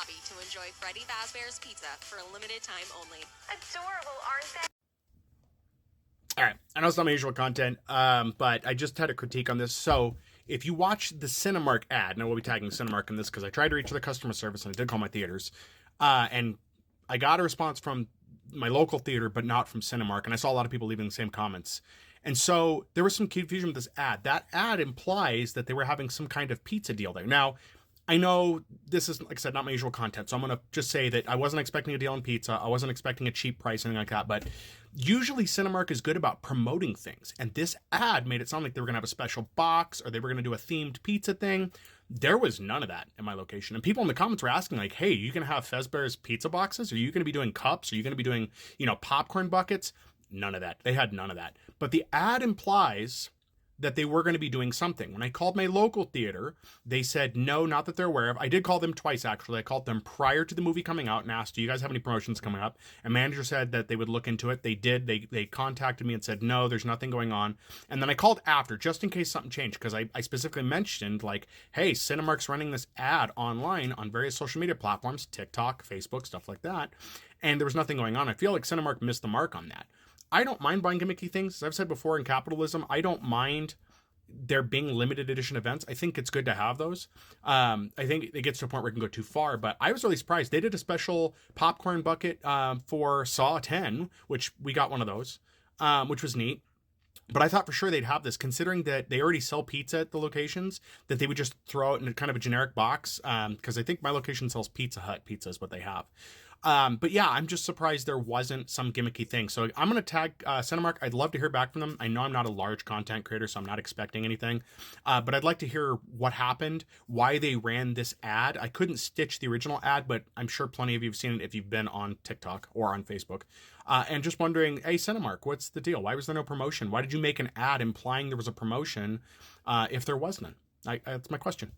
lobby to enjoy Freddy Fazbear's Pizza for a limited time only. Adorable, aren't they? All right, I know it's not my usual content, but I just had a critique on this. So if you watch the Cinemark ad, and I will be tagging Cinemark in this because I tried to reach the customer service and I did call my theaters, and I got a response from my local theater, but not from Cinemark, and I saw a lot of people leaving the same comments. And so there was some confusion with this ad. That ad implies that they were having some kind of pizza deal there. Now, I know this is, like I said, not my usual content, so I'm going to just say that I wasn't expecting a deal on pizza. I wasn't expecting a cheap price, anything like that, but usually Cinemark is good about promoting things, and this ad made it sound like they were going to have a special box or they were going to do a themed pizza thing. There was none of that in my location, and people in the comments were asking like, hey, are you going to have Fazbear's pizza boxes? Are you going to be doing cups? Are you going to be doing, popcorn buckets? None of that. They had none of that. But the ad implies that they were going to be doing something. When I called my local theater, they said no, not that they're aware of. I did call them twice, actually. I called them prior to the movie coming out and asked, do you guys have any promotions coming up? And manager said that they would look into it. They did. They contacted me and said, no, there's nothing going on. And then I called after, just in case something changed, because I specifically mentioned, like, hey, Cinemark's running this ad online on various social media platforms, TikTok, Facebook, stuff like that. And there was nothing going on. I feel like Cinemark missed the mark on that. I don't mind buying gimmicky things. As I've said before in capitalism, I don't mind there being limited edition events. I think it's good to have those. I think it gets to a point where it can go too far, but I was really surprised. They did a special popcorn bucket for Saw 10, which we got one of those, which was neat. But I thought for sure they'd have this, considering that they already sell pizza at the locations, that they would just throw it in kind of a generic box, because I think my location sells Pizza Hut pizza is what they have. But yeah, I'm just surprised there wasn't some gimmicky thing. So I'm going to tag Cinemark. I'd love to hear back from them. I know I'm not a large content creator, so I'm not expecting anything. But I'd like to hear what happened, why they ran this ad. I couldn't stitch the original ad, but I'm sure plenty of you have seen it if you've been on TikTok or on Facebook. And just wondering, hey, Cinemark, what's the deal? Why was there no promotion? Why did you make an ad implying there was a promotion if there was none? That's my question.